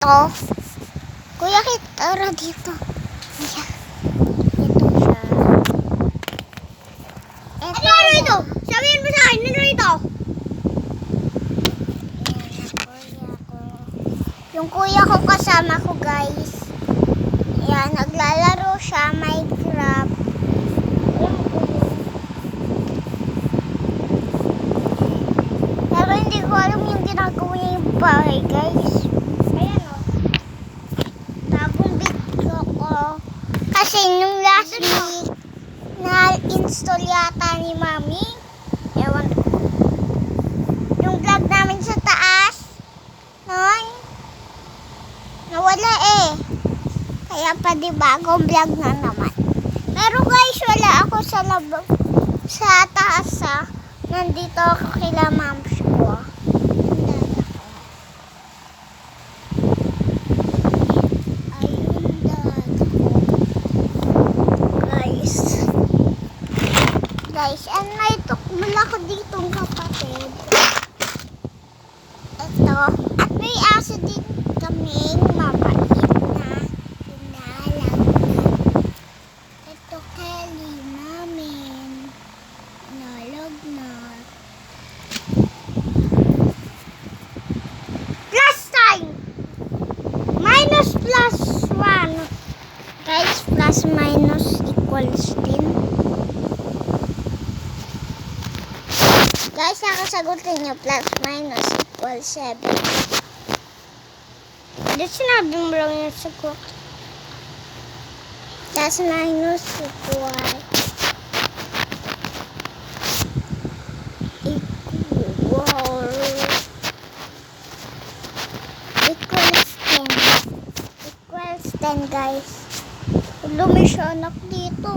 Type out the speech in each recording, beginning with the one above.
ko. Kuya, tara dito. Ayan. Ito siya. Ano ito? Sabihin mo sa akin, ano ito? Yung kuya ko kasama ko, guys. Ayan, naglalaro siya Minecraft. Pero hindi ko alam yung ginagawa niya yung bahay, guys. Ayan o. Bagong video ko. Kasi nung last week, na-install yata ni Mami. Ewan ko. Yung vlog namin sa taas. Noon. Nawala eh. Kaya pa di bagong vlog na naman. Pero guys, wala ako sa sa taas ah. Nandito ako kila Mams ko. Ayun guys. Guys, and may tukmul ako ditong kapatid. Ito. At may aso din kaming mabait na inaalaga. Ito Kelly namin. Nalagnat. Plus sign! Minus plus 1. Guys, plus minus equals din. Guys, nakasagutin nyo, plus minus equals 7. Hindi sinabi mo lang yung sagot. Plus minus equals equals 10, guys. Lumisyonak dito.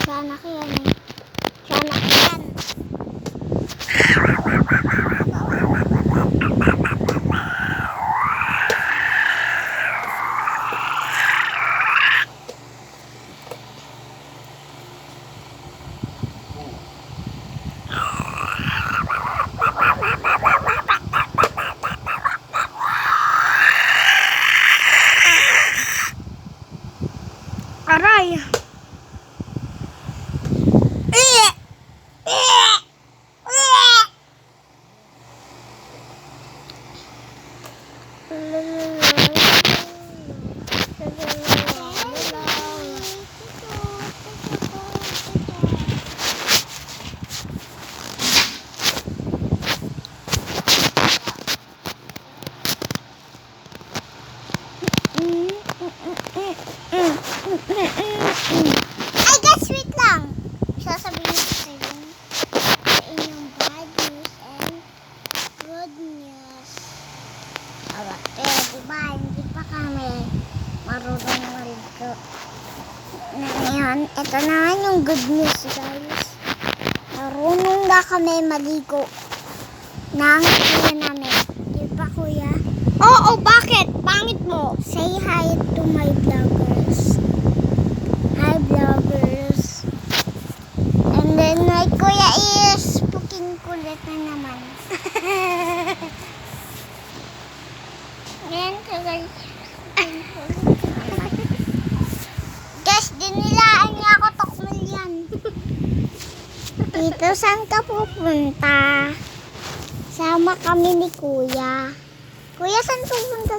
Sana yan eh. Sana yan. Aray! Ay, guys, wait lang. Sasabihin ko sa inyong bad news and good news. Aba, diba, hindi pa kami marunong maligo. Ngayon, ito naman yung good news, guys. Marunong na kami maligo ng kuya namin. Di ba, kuya? Oo, bakit? Pangit mo. Say hi to my vloggers. Hi, vloggers. And then, my kuya is puking kulit na naman. Ngayon ka, guys. Guys, dinilaan niya ako tukmul yan. Dito, saan ka pupunta? Sama kami ni kuya. Kuya, saan pupunta